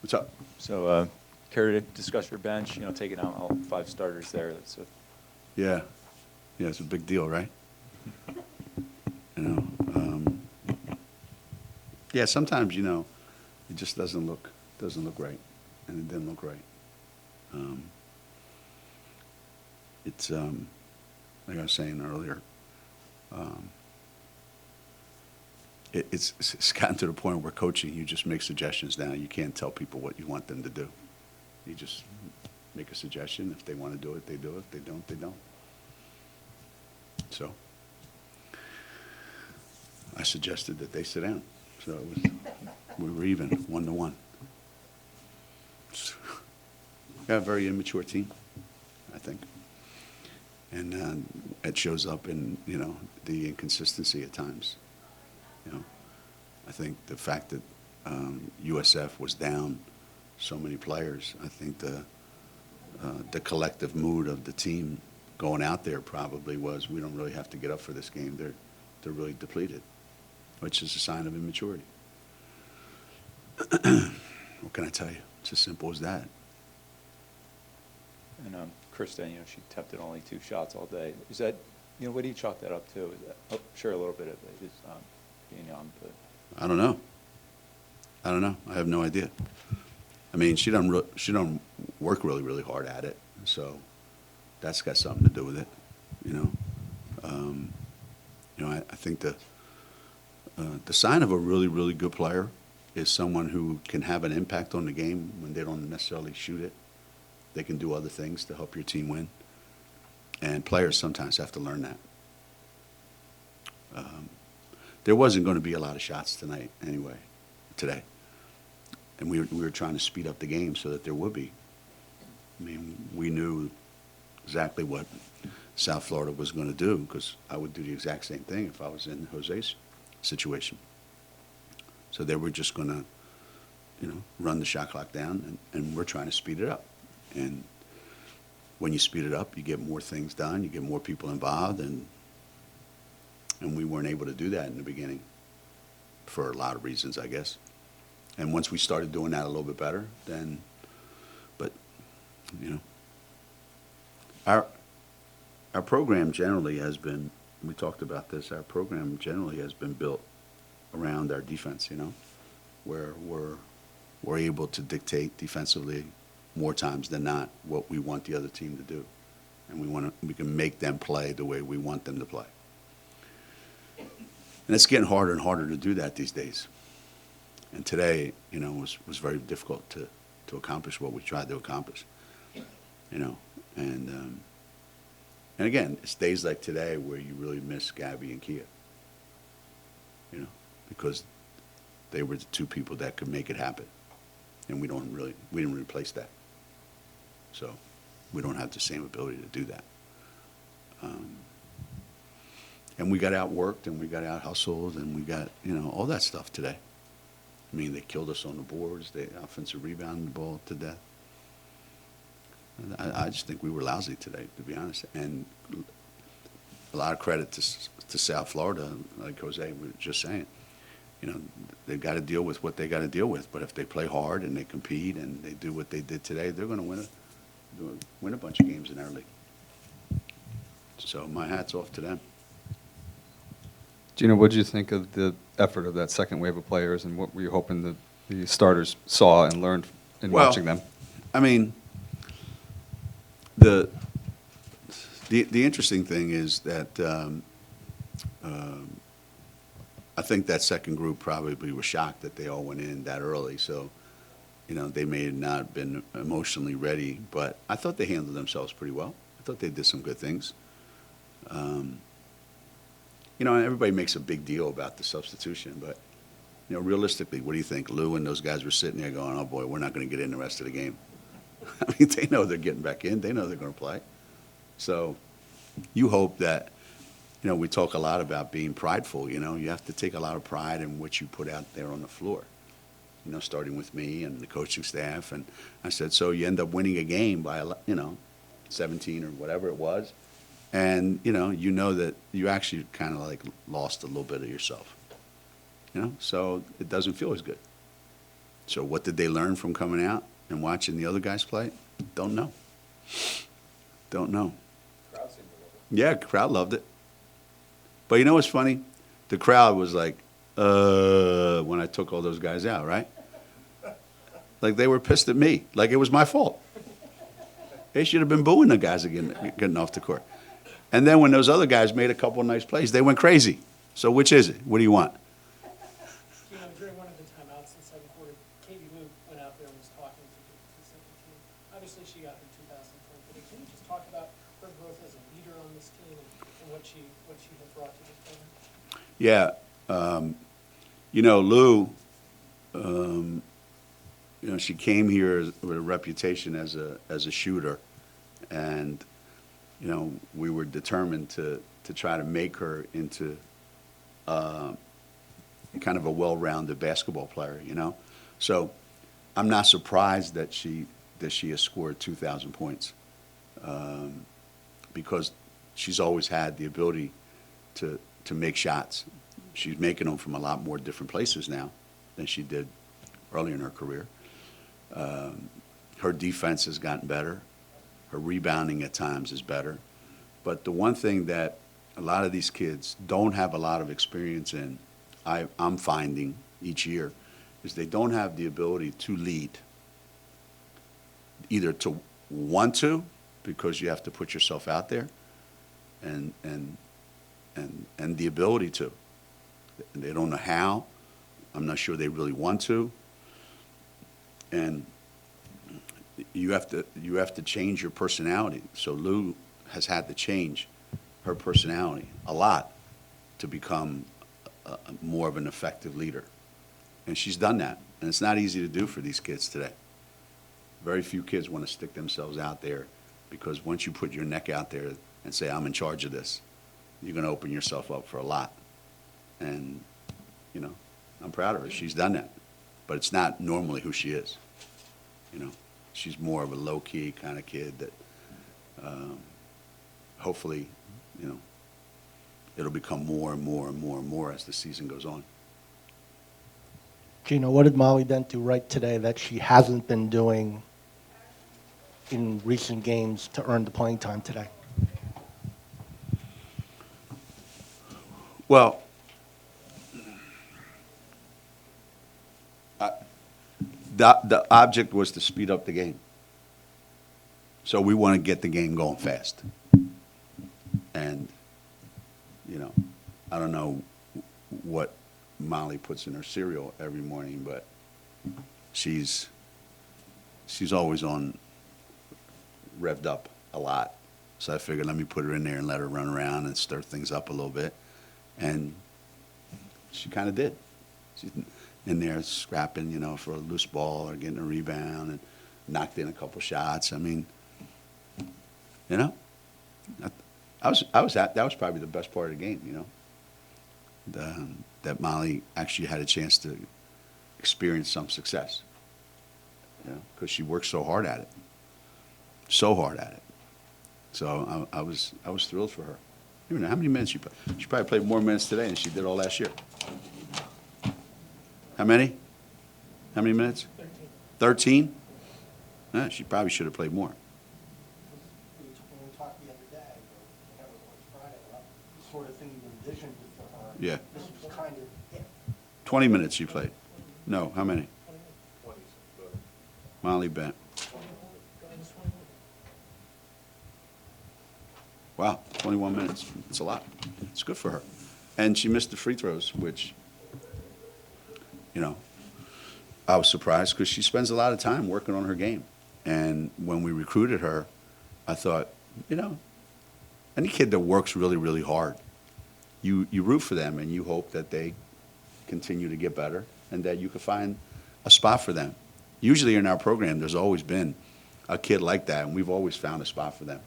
What's up? So, care to discuss your bench, taking out all 5 starters there? Yeah. Yeah, it's a big deal, right? You know, yeah, sometimes, it just doesn't look right, and it didn't look right. It's, like I was saying earlier, it's gotten to the point where coaching, you just make suggestions now. You can't tell people what you want them to do. You just make a suggestion. If they want to do it, they do it. If they don't, they don't. So I suggested that they sit down. So we were even, 1-1. Got a very immature team, I think. And it shows up in, the inconsistency at times. I think the fact that USF was down so many players, I think the collective mood of the team going out there probably was, we don't really have to get up for this game. They're really depleted, which is a sign of immaturity. What can I tell you? It's as simple as that. And Kristen, she attempted only 2 shots all day. Is that, what do you chalk that up to? Is that, sure, a little bit of it is being young, but. I don't know. I have no idea. I mean, she don't work really, really hard at it, so that's got something to do with it, I think the sign of a really, really good player is someone who can have an impact on the game when they don't necessarily shoot it. They can do other things to help your team win, and players sometimes have to learn that. There wasn't going to be a lot of shots today, and we were trying to speed up the game so that there would be. I mean, we knew exactly what South Florida was going to do, because I would do the exact same thing if I was in Jose's situation. So they were just going to, run the shot clock down, and we're trying to speed it up. And when you speed it up, you get more things done, you get more people involved, and we weren't able to do that in the beginning for a lot of reasons, I guess. And once we started doing that a little bit better, then, but, our program generally has been, we talked about this, our program generally has been built around our defense, where we're able to dictate defensively more times than not what we want the other team to do. And we can make them play the way we want them to play. And it's getting harder and harder to do that these days. And today, was very difficult to accomplish what we tried to accomplish. And again, it's days like today where you really miss Gabby and Kia. Because they were the 2 people that could make it happen. And we didn't replace that. So we don't have the same ability to do that. And we got outworked, and we got out-hustled, and we got, all that stuff today. I mean, they killed us on the boards. They offensive rebounded the ball to death. I just think we were lousy today, to be honest. And a lot of credit to South Florida, like Jose was just saying. They've got to deal with what they got to deal with. But if they play hard and they compete and they do what they did today, they're going to win a bunch of games in our league. So my hat's off to them. Geno, what did you think of the effort of that second wave of players, and what were you hoping that the starters saw and learned in watching them? I mean, the interesting thing is that I think that second group probably was shocked that they all went in that early. So, they may have not been emotionally ready, but I thought they handled themselves pretty well. I thought they did some good things. Everybody makes a big deal about the substitution, but, realistically, what do you think? Lou and those guys were sitting there going, oh, boy, we're not going to get in the rest of the game. I mean, they know they're getting back in. They know they're going to play. So you hope that, we talk a lot about being prideful. You have to take a lot of pride in what you put out there on the floor, starting with me and the coaching staff. And I said, so you end up winning a game by, 17 or whatever it was. And, that you actually kind of like lost a little bit of yourself. So it doesn't feel as good. So what did they learn from coming out and watching the other guys play? Don't know. Don't know. Crowd seemed to love Yeah, crowd loved it. But you know what's funny? The crowd was like, when I took all those guys out, right? Like they were pissed at me, like it was my fault. They should have been booing the guys getting off the court. And then when those other guys made a couple of nice plays, they went crazy. So which is it? What do you want? You know, during one of the timeouts in the second quarter, Katie Luke went out there and was talking to the second team. Obviously, she got her 2020, but can you just talk about her growth as a leader on this team and what she has brought to this program? Yeah, you know, Lou, you know, she came here with a reputation as a shooter, and you know, we were determined to try to make her into kind of a well-rounded basketball player. You know, so I'm not surprised that she has scored 2,000 points because she's always had the ability to make shots. She's making them from a lot more different places now than she did earlier in her career. Her defense has gotten better. Her rebounding at times is better. But the one thing that a lot of these kids don't have a lot of experience in, I'm finding each year, is they don't have the ability to lead. Either to want to, because you have to put yourself out there, and the ability to. They don't know how. I'm not sure they really want to. And you have to change your personality. So Lou has had to change her personality a lot to become more of an effective leader. And she's done that. And it's not easy to do for these kids today. Very few kids want to stick themselves out there, because once you put your neck out there and say, I'm in charge of this, you're going to open yourself up for a lot. And, you know, I'm proud of her. She's done that. But it's not normally who she is. You know, she's more of a low-key kind of kid that hopefully, you know, it'll become more and more and more and more as the season goes on. Geno, what did Molly Dent do right today that she hasn't been doing in recent games to earn the playing time today? Well, the object was to speed up the game. So we want to get the game going fast. And, you know, I don't know what Molly puts in her cereal every morning, but she's always on revved up a lot. So I figured let me put her in there and let her run around and stir things up a little bit. And she kind of did. She's in there scrapping, you know, for a loose ball or getting a rebound, and knocked in a couple shots. I mean, you know, that was probably the best part of the game, you know, that Molly actually had a chance to experience some success, you know, because she worked so hard at it. So I was thrilled for her. You know, how many minutes she played? She probably played more minutes today than she did all last year. How many? How many minutes? 13? She probably should have played more. When we talked the other day, or whatever it was Friday, the sort of thing you envisioned for her. Yeah. This was kind of it. 20 minutes she played. No, how many? Molly Bent. Wow, 21 minutes. It's a lot. It's good for her. And she missed the free throws, which, you know, I was surprised because she spends a lot of time working on her game. And when we recruited her, I thought, you know, any kid that works really, really hard, you root for them and you hope that they continue to get better and that you can find a spot for them. Usually in our program, there's always been a kid like that, and we've always found a spot for them.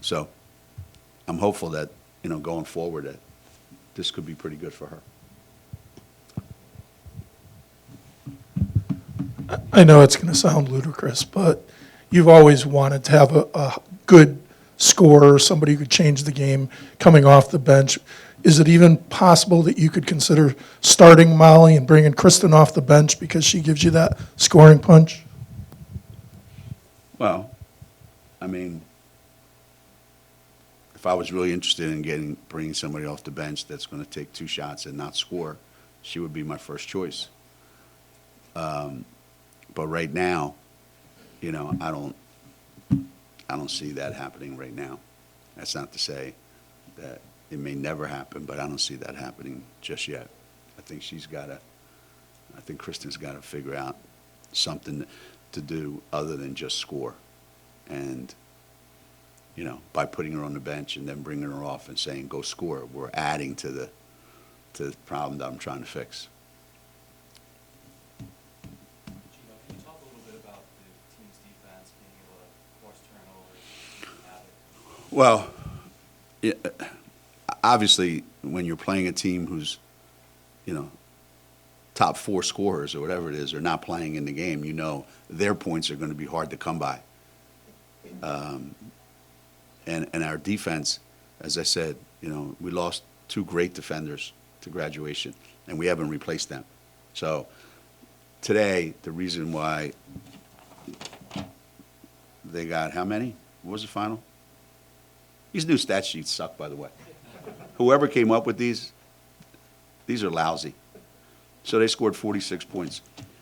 So I'm hopeful that, you know, going forward, that this could be pretty good for her. I know it's going to sound ludicrous, but you've always wanted to have a good scorer, somebody who could change the game coming off the bench. is it even possible that you could consider starting Molly and bringing Kristen off the bench because she gives you that scoring punch? Well, I mean, if I was really interested in bringing somebody off the bench that's going to take 2 shots and not score, she would be my first choice. But right now, you know, I don't see that happening right now. That's not to say that it may never happen, but I don't see that happening just yet. I think Kristen's got to figure out something to do other than just score. And, you know, by putting her on the bench and then bringing her off and saying, go score, we're adding to the problem that I'm trying to fix. Geno, can you talk a little bit about the team's defense, being able to force turnovers, Well, obviously, when you're playing a team who's, you know, top 4 scorers or whatever it is are not playing in the game, you know their points are going to be hard to come by. And our defense, as I said, you know, we lost 2 great defenders to graduation, and we haven't replaced them. So today, the reason why they got how many? What was the final? These new stat sheets suck, by the way. Whoever came up with these are lousy. So they scored 46 points.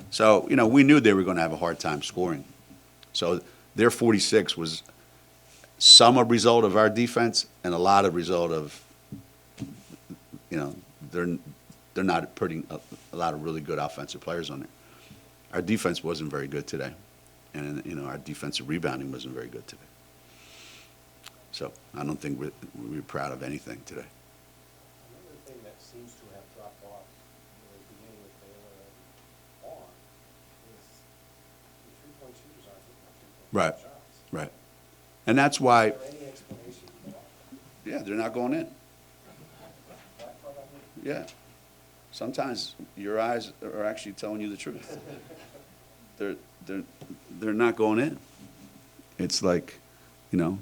So, you know, we knew they were going to have a hard time scoring. So their 46 was some a result of our defense and a lot of result of, you know, they're not putting a lot of really good offensive players on there. Our defense wasn't very good today. And, you know, our defensive rebounding wasn't very good today. So I don't think we're proud of anything today. Another thing that seems to have dropped off beginning with Baylor and on is the three-point shooters aren't hitting three-point Right. shots. Right. And that's why, Is there any explanation for that? yeah, they're not going in. That part of it? Yeah. Sometimes your eyes are actually telling you the truth. They're not going in. It's like, you know,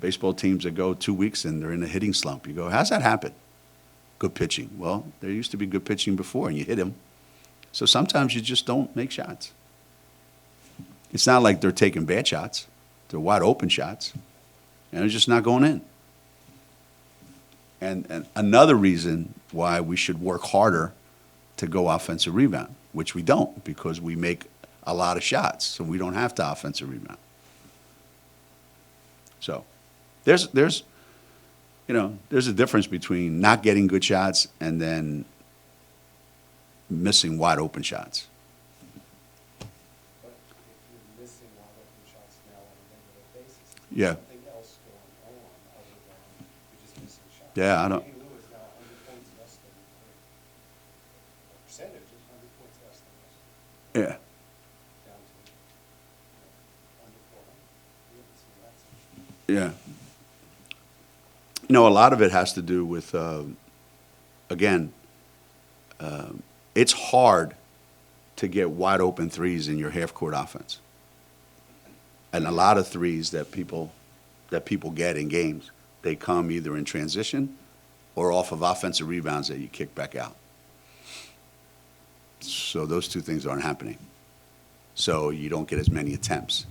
baseball teams that go 2 weeks and they're in a hitting slump. You go, how's that happen? Good pitching. Well, there used to be good pitching before, and you hit them. So sometimes you just don't make shots. It's not like they're taking bad shots. They're wide open shots, and they're just not going in. And another reason why we should work harder to go offensive rebound, which we don't because we make a lot of shots, so we don't have to offensive rebound. So there's you know, there's a difference between not getting good shots and then missing wide open shots. But if you're missing wide open shots now on a regular basis, Yeah. there's something else going on other than you're just missing shots. Yeah, I don't- Katie Lou is now 100 points less than her. The percentage is 100 points less than us, Yeah. down to, under 400. We haven't seen that since. Yeah. You know, a lot of it has to do with, again, it's hard to get wide open threes in your half court offense. And a lot of threes that people get in games, they come either in transition or off of offensive rebounds that you kick back out. So those 2 things aren't happening. So you don't get as many attempts.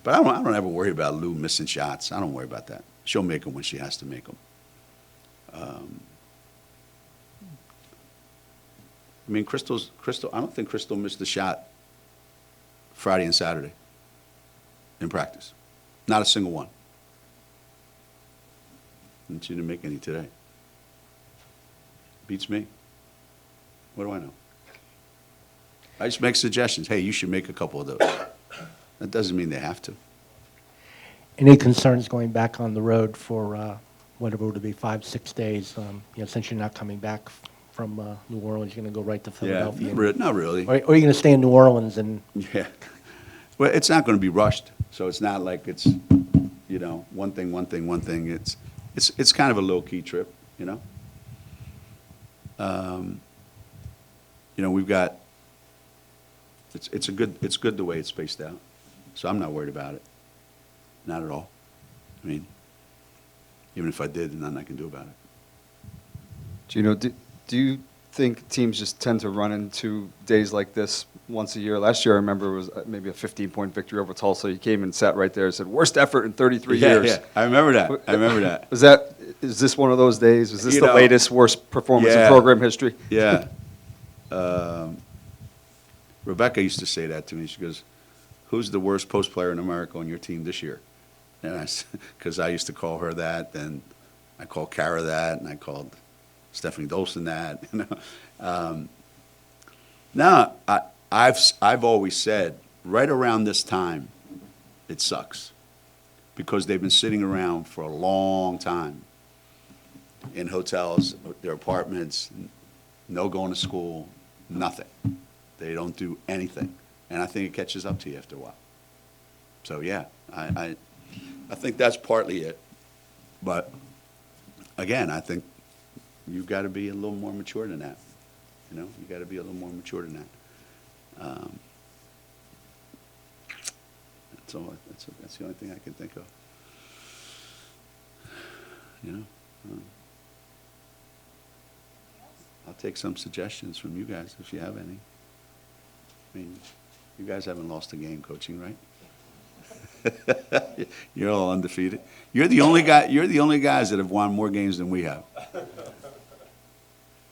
But I don't ever worry about Lou missing shots. I don't worry about that. She'll make them when she has to make them. I mean, Crystal, I don't think Crystal missed a shot Friday and Saturday in practice. Not a single one. And she didn't make any today. Beats me. What do I know? I just make suggestions. Hey, you should make a couple of those. That doesn't mean they have to. Any concerns going back on the road for whatever it would be, 5-6 days? You know, since you're not coming back from New Orleans, you're going to go right to Philadelphia. Not really. Or are you going to stay in New Orleans and Yeah. Well, it's not going to be rushed, so it's not like it's, you know, one thing. It's kind of a low-key trip, you know? You know, we've got, it's good the way it's spaced out, so I'm not worried about it. Not at all. I mean, even if I did, there's nothing I can do about it. Geno, do you think teams just tend to run into days like this once a year? Last year, I remember, it was maybe a 15-point victory over Tulsa. You came and sat right there and said, worst effort in 33 years. Yeah, I remember that. I remember that. Is this one of those days? Is this You the know, latest worst performance in yeah. program history? Yeah. Rebecca used to say that to me. She goes, who's the worst post player in America on your team this year? And because I used to call her that, then I called Kara that, and I called Stephanie Dolson that. You know, no, I've always said right around this time, it sucks because they've been sitting around for a long time in hotels, their apartments, no going to school, nothing. They don't do anything, and I think it catches up to you after a while. So yeah, I think that's partly it. But again, I think you've got to be a little more mature than that. You know, you got to be a little more mature than that. That's the only thing I can think of. You know, I'll take some suggestions from you guys if you have any. I mean, you guys haven't lost a game coaching, right? You're all undefeated. You're the only guys that have won more games than we have.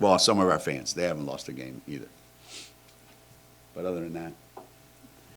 Well, some of our fans, they haven't lost a game either. But other than that,